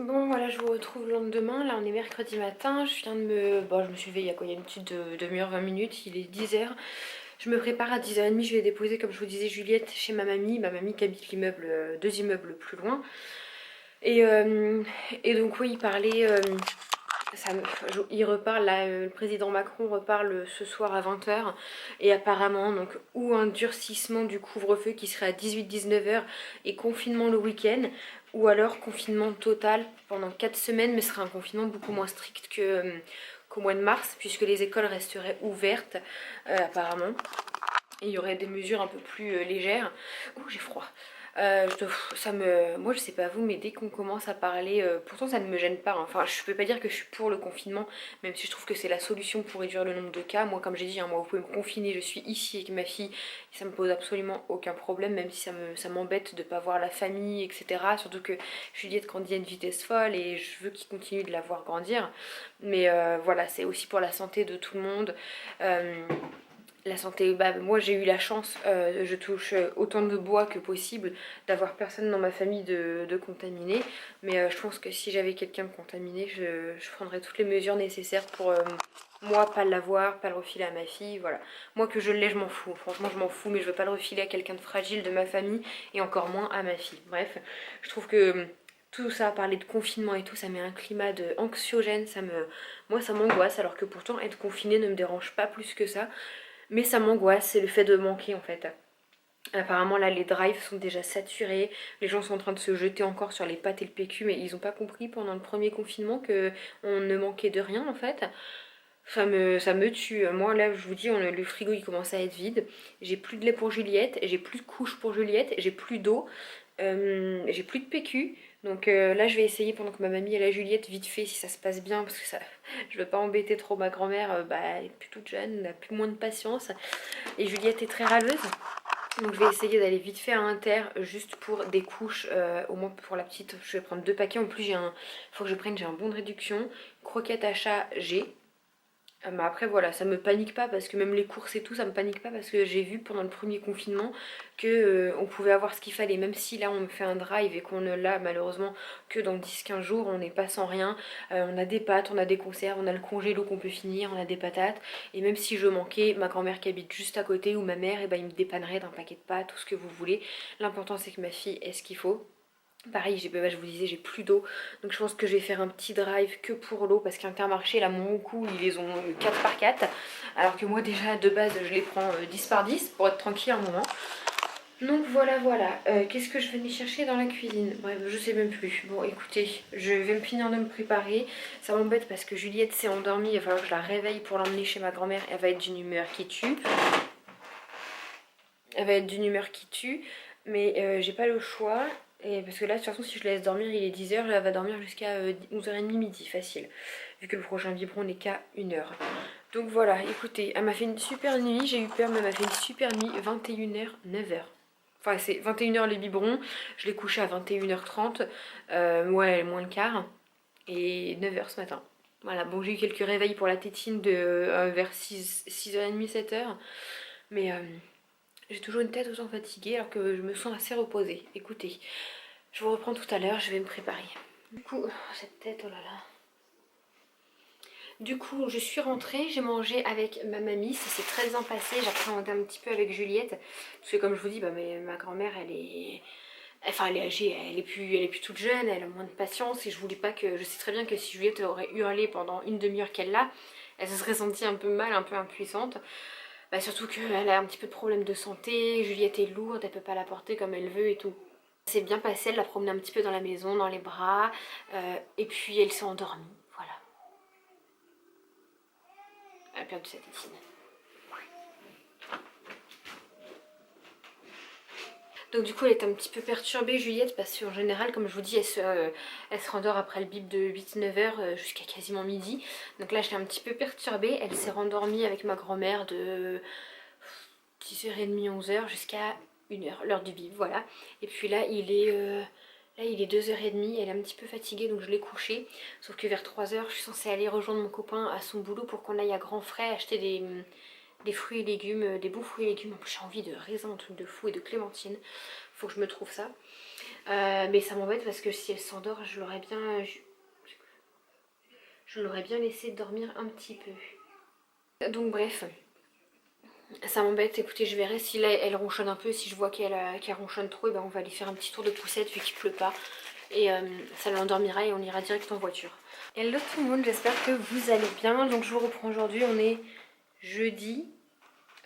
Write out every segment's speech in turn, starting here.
Bon voilà, je vous retrouve le lendemain, là on est mercredi matin, je viens de me... Bon je me suis levée il y a quoi, il y a une petite demi-heure, 20 minutes, il est 10h. Je me prépare à 10h30, je vais déposer comme je vous disais Juliette chez ma mamie qui habite l'immeuble, 2 immeubles plus loin. Et, euh, et donc oui, il parlait... il reparle là, le président Macron reparle ce soir à 20h et apparemment donc ou un durcissement du couvre-feu qui serait à 18-19h et confinement le week-end ou alors confinement total pendant 4 semaines mais ce serait un confinement beaucoup moins strict qu'au mois de mars puisque les écoles resteraient ouvertes apparemment et il y aurait des mesures un peu plus légères. Ouh j'ai froid. Moi je sais pas vous, mais dès qu'on commence à parler, pourtant ça ne me gêne pas, hein. Enfin je peux pas dire que je suis pour le confinement, même si je trouve que c'est la solution pour réduire le nombre de cas. Moi comme j'ai dit, hein, moi vous pouvez me confiner, je suis ici avec ma fille, et ça me pose absolument aucun problème, même si ça m'embête de pas voir la famille, etc. Surtout que Juliette grandit à une vitesse folle et je veux qu'il continue de la voir grandir. Mais voilà, c'est aussi pour la santé de tout le monde. La santé, bah, moi j'ai eu la chance, je touche autant de bois que possible, d'avoir personne dans ma famille de contaminé. Mais je pense que si j'avais quelqu'un de contaminé, je prendrais toutes les mesures nécessaires pour moi pas l'avoir, pas le refiler à ma fille. Voilà. Moi que je l'ai, je m'en fous. Franchement, je m'en fous, mais je veux pas le refiler à quelqu'un de fragile de ma famille et encore moins à ma fille. Bref, je trouve que tout ça, parler de confinement et tout, ça met un climat de anxiogène. Moi, ça m'angoisse, alors que pourtant être confiné ne me dérange pas plus que ça. Mais ça m'angoisse, c'est le fait de manquer en fait. Apparemment là les drives sont déjà saturés, les gens sont en train de se jeter encore sur les pâtes et le PQ, mais ils ont pas compris pendant le premier confinement que on ne manquait de rien en fait. Ça me tue. Moi là je vous dis, le frigo il commence à être vide. J'ai plus de lait pour Juliette, j'ai plus de couches pour Juliette, j'ai plus d'eau, j'ai plus de PQ. Donc là je vais essayer pendant que ma mamie et la Juliette vite fait si ça se passe bien parce que ça, je veux pas embêter trop ma grand-mère, bah, elle est plus toute jeune, elle a plus moins de patience et Juliette est très râleuse. Donc je vais essayer d'aller vite fait à Inter juste pour des couches, au moins pour la petite. Je vais prendre 2 paquets. En plus faut que je prenne, j'ai un bon de réduction. Croquettes à chat, j'ai. Mais après voilà, ça me panique pas parce que même les courses et tout, ça me panique pas parce que j'ai vu pendant le premier confinement que on pouvait avoir ce qu'il fallait. Même si là on me fait un drive et qu'on ne l'a malheureusement que dans 10-15 jours, on n'est pas sans rien. On a des pâtes, on a des conserves, on a le congélo qu'on peut finir, on a des patates. Et même si je manquais, ma grand-mère qui habite juste à côté ou ma mère, et ben, il me dépannerait d'un paquet de pâtes, tout ce que vous voulez. L'important c'est que ma fille ait ce qu'il faut. Pareil, je vous disais, j'ai plus d'eau. Donc je pense que je vais faire un petit drive que pour l'eau. Parce qu'Intermarché, là, mon coup, ils les ont 4 par 4. Alors que moi, déjà, de base, je les prends 10 par 10 pour être tranquille un moment. Donc voilà, voilà. Qu'est-ce que je venais chercher dans la cuisine? Bref, je sais même plus. Bon, écoutez, je vais me finir de me préparer. Ça m'embête parce que Juliette s'est endormie. Il va falloir que je la réveille pour l'emmener chez ma grand-mère. Elle va être d'une humeur qui tue. Elle va être d'une humeur qui tue. Mais j'ai pas le choix. Et parce que là, de toute façon, si je la laisse dormir, il est 10h, elle va dormir jusqu'à 11h30 midi, facile. Vu que le prochain biberon n'est qu'à 1h. Donc voilà, écoutez, elle m'a fait une super nuit, j'ai eu peur, mais elle m'a fait une super nuit, 21h, 9h. Enfin, c'est 21h les biberons, je l'ai couché à 21h30, ouais, moins le quart, et 9h ce matin. Voilà, bon, j'ai eu quelques réveils pour la tétine vers 6h30, 7h, mais j'ai toujours une tête autant fatiguée alors que je me sens assez reposée. Écoutez, je vous reprends tout à l'heure, je vais me préparer. Du coup, cette tête, oh là là. Du coup, je suis rentrée, j'ai mangé avec ma mamie, ça s'est très bien passé, j'appréhendais un petit peu avec Juliette, parce que comme je vous dis, bah, ma grand-mère, elle est âgée, elle est plus toute jeune, elle a moins de patience, et je voulais pas que, je sais très bien que si Juliette aurait hurlé pendant une demi-heure qu'elle l'a, elle se serait sentie un peu mal, un peu impuissante. Bah, surtout qu'elle a un petit peu de problème de santé, Juliette est lourde, elle peut pas la porter comme elle veut et tout. C'est bien passé, elle l'a promenée un petit peu dans la maison, dans les bras, et puis elle s'est endormie, voilà. Elle a perdu sa tétine. Donc du coup elle est un petit peu perturbée Juliette parce qu'en général comme je vous dis elle se rendort après le bip de 8-9h jusqu'à quasiment midi. Donc là je l'ai un petit peu perturbée, elle s'est rendormie avec ma grand-mère de 10h30 11h jusqu'à 1h, l'heure du bip, voilà. Et puis là il est 2h30, elle est un petit peu fatiguée donc je l'ai couchée. Sauf que vers 3h je suis censée aller rejoindre mon copain à son boulot pour qu'on aille à Grand Frais acheter des fruits et légumes, des bons fruits et légumes. En plus j'ai envie de raisin, un truc de fou et de clémentine. Faut que je me trouve ça. Mais ça m'embête parce que si elle s'endort, je l'aurais bien laissé dormir un petit peu. Donc bref, ça m'embête. Écoutez, je verrai si là elle ronchonne un peu. Si je vois qu'elle ronchonne trop, et ben on va aller faire un petit tour de poussette vu qu'il pleut pas. Et ça l'endormira et on ira direct en voiture. Hello tout le monde, j'espère que vous allez bien. Donc je vous reprends aujourd'hui, on est jeudi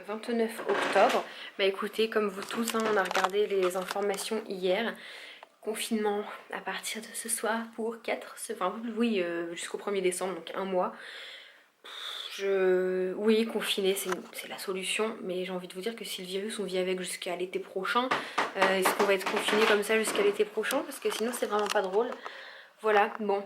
29 octobre. Bah écoutez, comme vous tous, hein, on a regardé les informations hier. Confinement à partir de ce soir pour 4, enfin oui, jusqu'au 1er décembre, donc un mois. Oui, confiné, c'est la solution, mais j'ai envie de vous dire que si le virus, on vit avec jusqu'à l'été prochain, est-ce qu'on va être confiné comme ça jusqu'à l'été prochain? Parce que sinon, c'est vraiment pas drôle. Voilà, bon.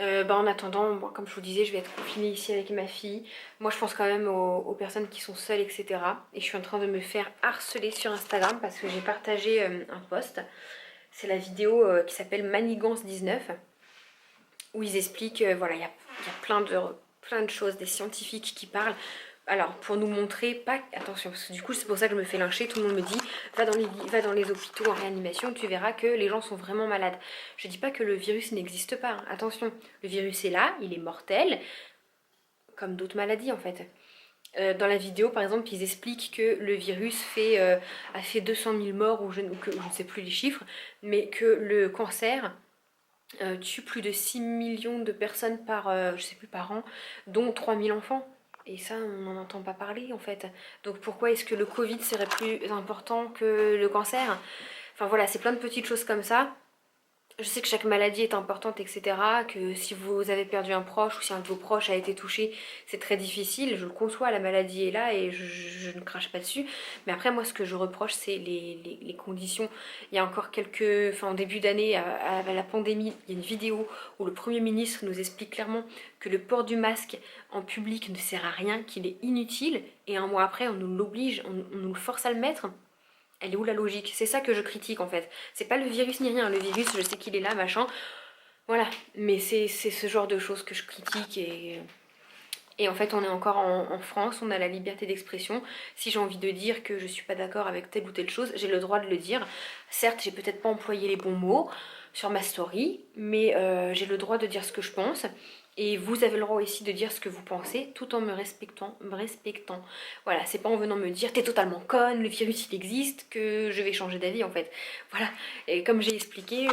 En attendant, moi, comme je vous disais, je vais être confinée ici avec ma fille. Moi, je pense quand même aux personnes qui sont seules, etc. Et je suis en train de me faire harceler sur Instagram parce que j'ai partagé un post. C'est la vidéo qui s'appelle Manigance 19, où ils expliquent, voilà, il y a plein de choses, des scientifiques qui parlent. Alors, pour nous montrer, pas attention, parce que du coup, c'est pour ça que je me fais lyncher. Tout le monde me dit, va dans les hôpitaux en réanimation, tu verras que les gens sont vraiment malades. Je dis pas que le virus n'existe pas, hein. Attention, le virus est là, il est mortel, comme d'autres maladies en fait. Dans la vidéo, par exemple, ils expliquent que le virus a fait 200 000 morts, ou je ne sais plus les chiffres, mais que le cancer tue plus de 6 millions de personnes je sais plus, par an, dont 3 000 enfants. Et ça, on n'en entend pas parler en fait. Donc pourquoi est-ce que le Covid serait plus important que le cancer? Enfin voilà, c'est plein de petites choses comme ça. Je sais que chaque maladie est importante, etc. Que si vous avez perdu un proche ou si un de vos proches a été touché, c'est très difficile. Je le conçois, la maladie est là et je ne crache pas dessus. Mais après, moi, ce que je reproche, c'est les conditions. Il y a encore en début d'année, à la pandémie, il y a une vidéo où le Premier ministre nous explique clairement que le port du masque en public ne sert à rien, qu'il est inutile. Et un mois après, on nous l'oblige, on nous le force à le mettre. Elle est où la logique? C'est ça que je critique en fait. C'est pas le virus ni rien. Le virus, je sais qu'il est là, machin. Voilà. Mais c'est ce genre de choses que je critique et en fait, on est encore en France, on a la liberté d'expression. Si j'ai envie de dire que je suis pas d'accord avec telle ou telle chose, j'ai le droit de le dire. Certes, j'ai peut-être pas employé les bons mots sur ma story, mais j'ai le droit de dire ce que je pense. Et vous avez le droit aussi de dire ce que vous pensez tout en me respectant. Voilà, c'est pas en venant me dire t'es totalement conne, le virus il existe, que je vais changer d'avis en fait. Voilà, et comme j'ai expliqué,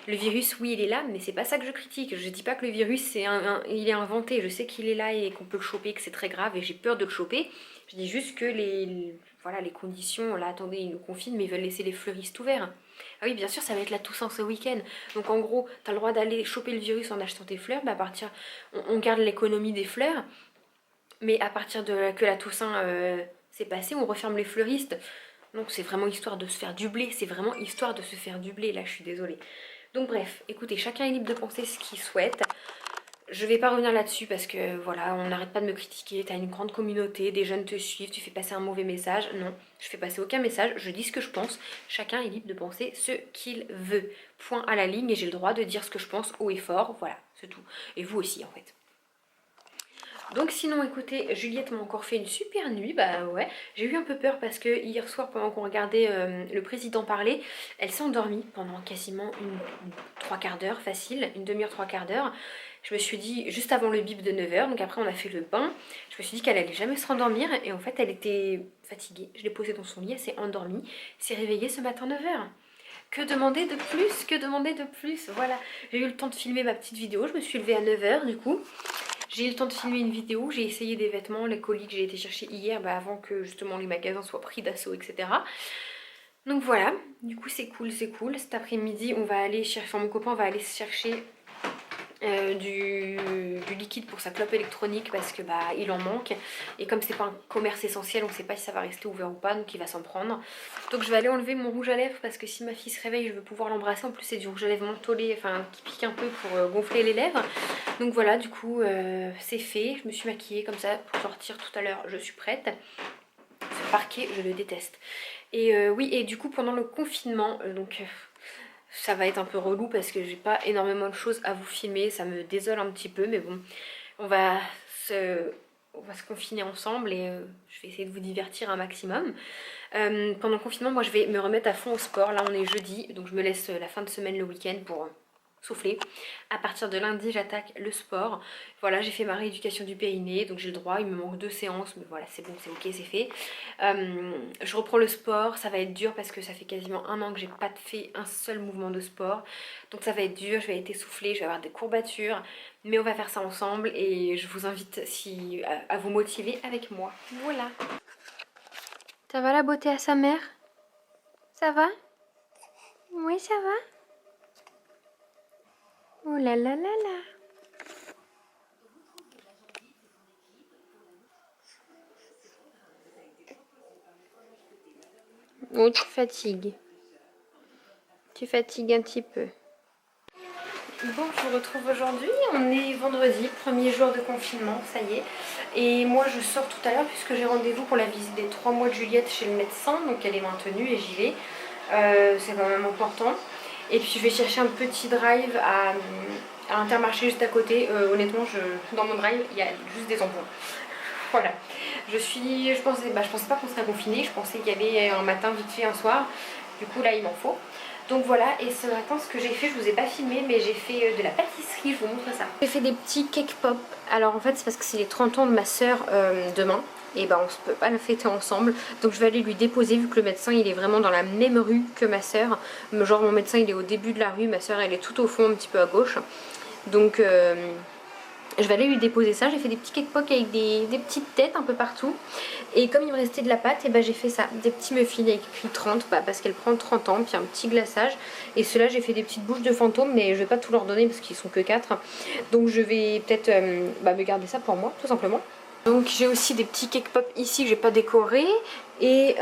le virus, oui, il est là, mais c'est pas ça que je critique. Je dis pas que le virus, il est inventé. Je sais qu'il est là et qu'on peut le choper, que c'est très grave et j'ai peur de le choper. Je dis juste que voilà, les conditions, là, attendez, ils nous confinent, mais ils veulent laisser les fleuristes ouverts. Ah oui, bien sûr, ça va être la Toussaint ce week-end. Donc en gros, t'as le droit d'aller choper le virus en achetant tes fleurs, mais on garde l'économie des fleurs, mais à partir que la Toussaint s'est passée, on referme les fleuristes. Donc c'est vraiment histoire de se faire du blé, c'est vraiment histoire de se faire du blé, là, je suis désolée. Donc bref, écoutez, chacun est libre de penser ce qu'il souhaite. Je vais pas revenir là-dessus parce que voilà, on n'arrête pas de me critiquer, t'as une grande communauté, des jeunes te suivent, tu fais passer un mauvais message. Non, je fais passer aucun message, je dis ce que je pense. Chacun est libre de penser ce qu'il veut. Point à la ligne et j'ai le droit de dire ce que je pense haut et fort, voilà, c'est tout. Et vous aussi en fait. Donc sinon écoutez, Juliette m'a encore fait une super nuit, bah ouais, j'ai eu un peu peur parce que hier soir pendant qu'on regardait le président parler, elle s'est endormie pendant quasiment une trois quarts d'heure facile, une demi-heure, trois quarts d'heure. Je me suis dit, juste avant le bip de 9h, donc après on a fait le bain, je me suis dit qu'elle allait jamais se rendormir et en fait elle était fatiguée. Je l'ai posée dans son lit, elle s'est endormie, s'est réveillée ce matin 9h. Que demander de plus? Que demander de plus? Voilà, j'ai eu le temps de filmer ma petite vidéo, je me suis levée à 9h du coup. J'ai eu le temps de filmer une vidéo, j'ai essayé des vêtements, les colis que j'ai été chercher hier avant que justement les magasins soient pris d'assaut, etc. Donc voilà, du coup c'est cool, c'est cool. Cet après-midi, on va aller chercher, enfin mon copain va aller chercher du liquide pour sa clope électronique parce que il en manque et comme c'est pas un commerce essentiel, on sait pas si ça va rester ouvert ou pas, donc il va s'en prendre. Donc je vais aller enlever mon rouge à lèvres parce que si ma fille se réveille, je veux pouvoir l'embrasser. En plus c'est du rouge à lèvres mentholé, enfin qui pique un peu pour gonfler les lèvres. Donc voilà, du coup c'est fait, je me suis maquillée comme ça pour sortir tout à l'heure, je suis prête. Ce parquet, je le déteste. Et oui, et du coup pendant le confinement, ça va être un peu relou parce que j'ai pas énormément de choses à vous filmer, ça me désole un petit peu, mais bon, on va se on va se confiner ensemble et je vais essayer de vous divertir un maximum. Pendant le confinement, moi je vais me remettre à fond au sport. Là on est jeudi, donc je me laisse la fin de semaine, le week-end pour souffler. À partir de lundi, j'attaque le sport. Voilà, j'ai fait ma rééducation du périnée, donc j'ai le droit. Il me manque 2 séances, mais voilà, c'est bon, c'est ok, c'est fait. Je reprends le sport, ça va être dur parce que ça fait quasiment 1 an que j'ai pas fait un seul mouvement de sport. Donc ça va être dur, je vais être essoufflée, je vais avoir des courbatures. Mais on va faire ça ensemble et je vous invite à vous motiver avec moi. Voilà. Ça va la beauté à sa mère? Ça va? Oui, ça va? Oh là là là là. Oh, tu fatigues. Tu fatigues un petit peu. Bon, je vous retrouve aujourd'hui. On est vendredi, premier jour de confinement, ça y est. Et moi, je sors tout à l'heure puisque j'ai rendez-vous pour la visite des 3 mois de Juliette chez le médecin. Donc elle est maintenue et j'y vais. C'est quand même important. Et puis je vais chercher un petit drive à Intermarché juste à côté. Honnêtement, dans mon drive, il y a juste des tampons. Voilà. Je pensais pas qu'on serait confiné. Je pensais qu'il y avait un matin vite fait, un soir. Du coup, là, il m'en faut. Donc voilà, et ce matin, ce que j'ai fait, je vous ai pas filmé, mais j'ai fait de la pâtisserie, je vous montre ça. J'ai fait des petits cake pop. Alors en fait, c'est parce que c'est les 30 ans de ma soeur demain. Et ben on se peut pas le fêter ensemble. Donc je vais aller lui déposer, vu que le médecin il est vraiment dans la même rue que ma soeur. Genre mon médecin il est au début de la rue, ma soeur elle est tout au fond, un petit peu à gauche. Donc je vais aller lui déposer ça. J'ai fait des petits cake pop avec des petites têtes un peu partout. Et comme il me restait de la pâte, et ben j'ai fait ça. Des petits muffins avec écrit 30, parce qu'elle prend 30 ans. Puis un petit glaçage. Et ceux-là, j'ai fait des petites bouches de fantômes. Mais je vais pas tout leur donner parce qu'ils sont que 4. Donc je vais peut-être me garder ça pour moi, tout simplement. Donc j'ai aussi des petits cake pop ici que j'ai pas décoré. Et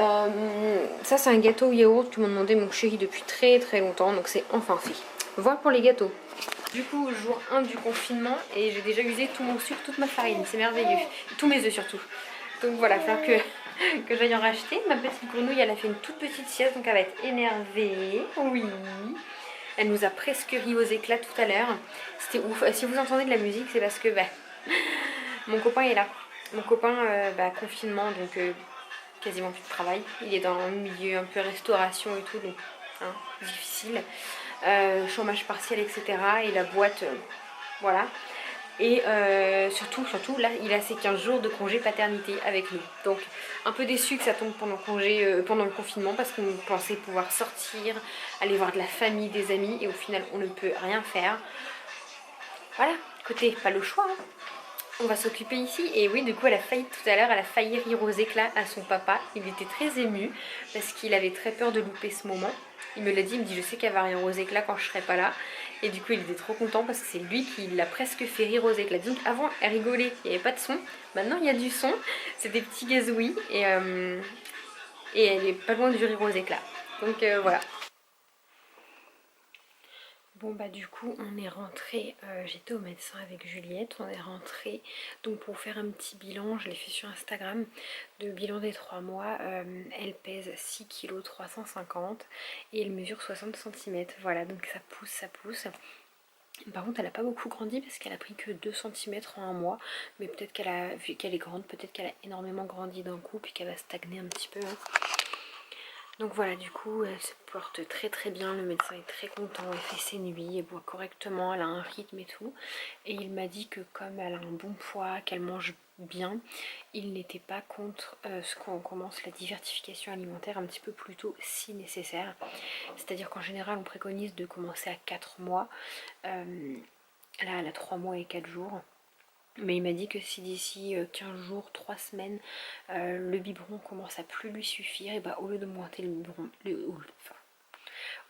ça c'est un gâteau au yaourt que m'a demandé mon chéri depuis très très longtemps. Donc c'est enfin fait. Voilà pour les gâteaux. Du coup, jour 1 du confinement et j'ai déjà usé tout mon sucre, toute ma farine, c'est merveilleux. Tous mes œufs surtout. Donc voilà, il va falloir que j'aille en racheter. Ma petite grenouille, elle a fait une toute petite sieste, donc elle va être énervée. Oui. Elle nous a presque ri aux éclats tout à l'heure. C'était ouf. Si vous entendez de la musique, c'est parce que mon copain est là. Mon copain, confinement, donc quasiment plus de travail. Il est dans un milieu un peu restauration et tout, donc difficile. Chômage partiel, etc. Et la boîte, voilà. Et surtout, là, il a ses 15 jours de congé paternité avec nous. Donc, un peu déçu que ça tombe pendant le confinement parce qu'on pensait pouvoir sortir, aller voir de la famille, des amis, et au final, on ne peut rien faire. Voilà, écoutez, pas le choix. On va s'occuper ici. Et oui, du coup, elle a failli tout à l'heure, elle a failli rire aux éclats à son papa. Il était très ému parce qu'il avait très peur de louper ce moment. Il me l'a dit, il me dit je sais qu'elle va rire aux éclats quand je serai pas là. Et du coup il était trop content parce que c'est lui qui l'a presque fait rire aux éclats. Donc avant elle rigolait, il n'y avait pas de son. Maintenant il y a du son, c'est des petits gazouillis et elle est pas loin du rire aux éclats. Donc voilà. Bon du coup on est rentré, j'étais au médecin avec Juliette, on est rentré donc pour faire un petit bilan, je l'ai fait sur Instagram, de bilan des 3 mois, elle pèse 6 kg 350 et elle mesure 60 cm, voilà donc ça pousse. Par contre elle n'a pas beaucoup grandi parce qu'elle a pris que 2 cm en 1 mois, mais peut-être vu qu'elle est grande, peut-être qu'elle a énormément grandi d'un coup puis qu'elle va stagner un petit peu. Donc voilà, du coup, elle se porte très très bien, le médecin est très content, elle fait ses nuits, elle boit correctement, elle a un rythme et tout. Et il m'a dit que comme elle a un bon poids, qu'elle mange bien, il n'était pas contre ce qu'on commence la diversification alimentaire un petit peu plus tôt si nécessaire. C'est-à-dire qu'en général, on préconise de commencer à 4 mois. Là, elle a 3 mois et 4 jours. Mais il m'a dit que si d'ici 15 jours, 3 semaines, le biberon commence à plus lui suffire, et au lieu d'augmenter le biberon,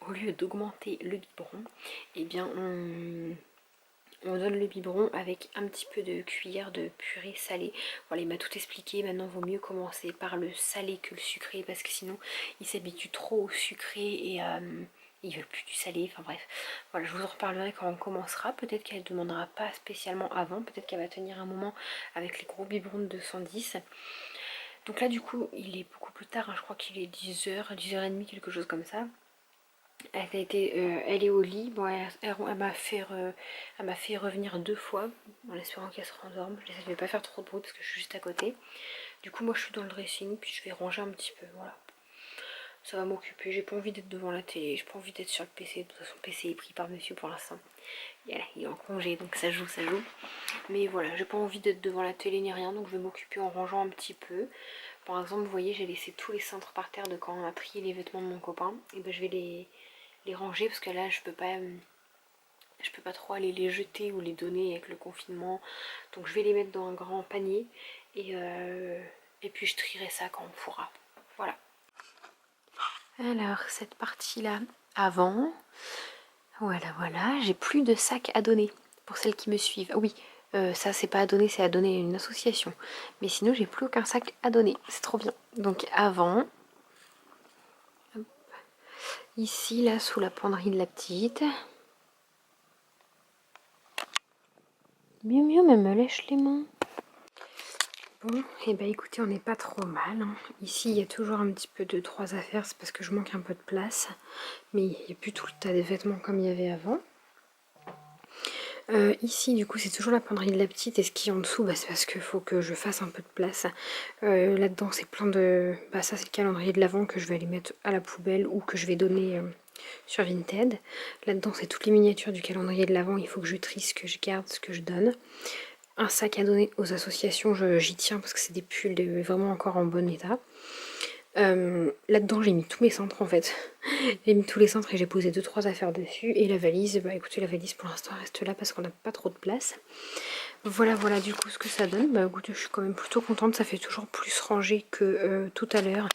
au lieu d'augmenter le biberon, et bien on donne le biberon avec un petit peu de cuillère de purée salée. Voilà, il m'a tout expliqué. Maintenant, il vaut mieux commencer par le salé que le sucré parce que sinon, il s'habitue trop au sucré et ils veulent plus du salé. Enfin bref, voilà, je vous en reparlerai quand on commencera. Peut-être qu'elle ne demandera pas spécialement avant. Peut-être qu'elle va tenir un moment avec les gros biberons de 210. Donc là, du coup, il est beaucoup plus tard. Je crois qu'il est 10h, 10h30, quelque chose comme ça. Elle est au lit. Bon, elle m'a fait revenir 2 fois en espérant qu'elle se rendorme. J'essaie de ne pas faire trop de bruit parce que je suis juste à côté. Du coup, moi je suis dans le dressing, puis je vais ranger un petit peu. Voilà. Ça va m'occuper. J'ai pas envie d'être devant la télé, j'ai pas envie d'être sur le PC. De toute façon, le PC est pris par monsieur pour l'instant. Voilà, il est en congé donc ça joue, ça joue. Mais voilà, j'ai pas envie d'être devant la télé ni rien, donc je vais m'occuper en rangeant un petit peu. Par exemple, vous voyez, j'ai laissé tous les cintres par terre de quand on a trié les vêtements de mon copain. Et ben je vais les ranger parce que là je peux pas trop aller les jeter ou les donner avec le confinement. Donc je vais les mettre dans un grand panier et puis je trierai ça quand on pourra. Voilà. Alors cette partie là avant, voilà, j'ai plus de sacs à donner pour celles qui me suivent. Ah oui, ça c'est pas à donner, c'est à donner à une association. Mais sinon j'ai plus aucun sac à donner, c'est trop bien. Donc avant, hop, ici là sous la penderie de la petite. Mieux, mais me lèche les mains. Bon, et bah écoutez, on n'est pas trop mal. Hein. Ici, il y a toujours un petit peu de 3 à faire, c'est parce que je manque un peu de place. Mais il n'y a plus tout le tas de vêtements comme il y avait avant. Ici, du coup, c'est toujours la penderie de la petite. Et ce qui est en dessous, bah, c'est parce qu'il faut que je fasse un peu de place. Là-dedans, c'est plein de... Bah ça, c'est le calendrier de l'Avent que je vais aller mettre à la poubelle ou que je vais donner... sur Vinted. Là-dedans, c'est toutes les miniatures du calendrier de l'Avent. Il faut que je trie ce que je garde, ce que je donne. Un sac à donner aux associations, j'y tiens parce que c'est des pulls vraiment encore en bon état. Là-dedans, j'ai mis tous mes cintres en fait. J'ai mis tous les cintres et j'ai posé 2-3 affaires dessus. Et la valise, bah écoutez, la valise pour l'instant reste là parce qu'on n'a pas trop de place. Voilà du coup ce que ça donne. Bah écoutez, je suis quand même plutôt contente. Ça fait toujours plus rangé que tout à l'heure.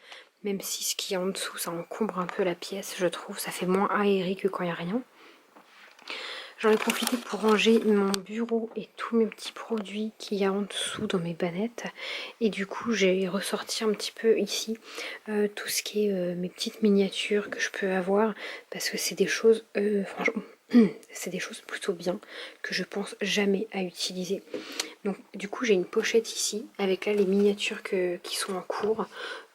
Même si ce qui est en dessous, ça encombre un peu la pièce, je trouve. Ça fait moins aéré que quand il n'y a rien. J'en ai profité pour ranger mon bureau et tous mes petits produits qu'il y a en dessous dans mes bannettes. Et du coup, j'ai ressorti un petit peu ici tout ce qui est mes petites miniatures que je peux avoir. Parce que c'est des choses, franchement, c'est des choses plutôt bien que je pense jamais à utiliser. Donc du coup, j'ai une pochette ici avec là les miniatures qui sont en cours,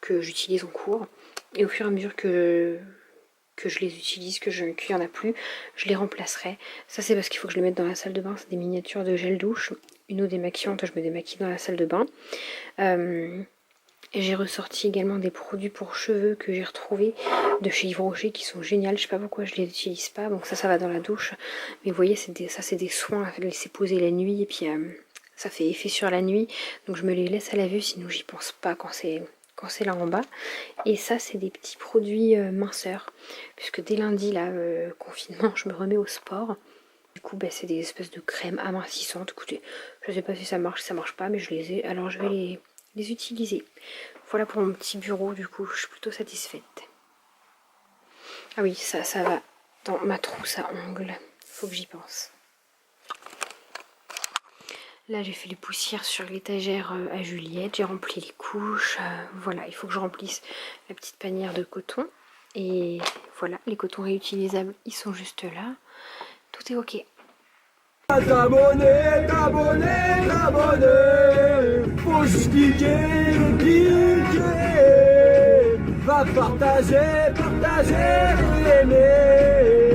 que j'utilise en cours. Et au fur et à mesure que je les utilise, qu'il n'y en a plus, je les remplacerai. Ça c'est parce qu'il faut que je les mette dans la salle de bain, c'est des miniatures de gel douche, une eau démaquillante, je me démaquille dans la salle de bain. J'ai ressorti également des produits pour cheveux que j'ai retrouvés de chez Yves Rocher qui sont géniaux, je sais pas pourquoi je les utilise pas, donc ça va dans la douche. Mais vous voyez, ça c'est des soins à laisser poser la nuit et puis ça fait effet sur la nuit, donc je me les laisse à la vue, sinon j'y pense pas quand c'est là en bas. Et ça c'est des petits produits minceurs, puisque dès lundi là, confinement, je me remets au sport. Du coup bah, c'est des espèces de crèmes amincissantes. Écoutez, je sais pas si ça marche, si ça marche pas, mais je les ai, alors je vais les utiliser. Voilà pour mon petit bureau, du coup je suis plutôt satisfaite. Ah oui, ça va dans ma trousse à ongles, faut que j'y pense. Là j'ai fait les poussières sur l'étagère à Juliette, j'ai rempli les couches, voilà, il faut que je remplisse la petite panière de coton. Et voilà, les cotons réutilisables, ils sont juste là, tout est ok. T'abonner, faut juste cliquer, va partager, aimer.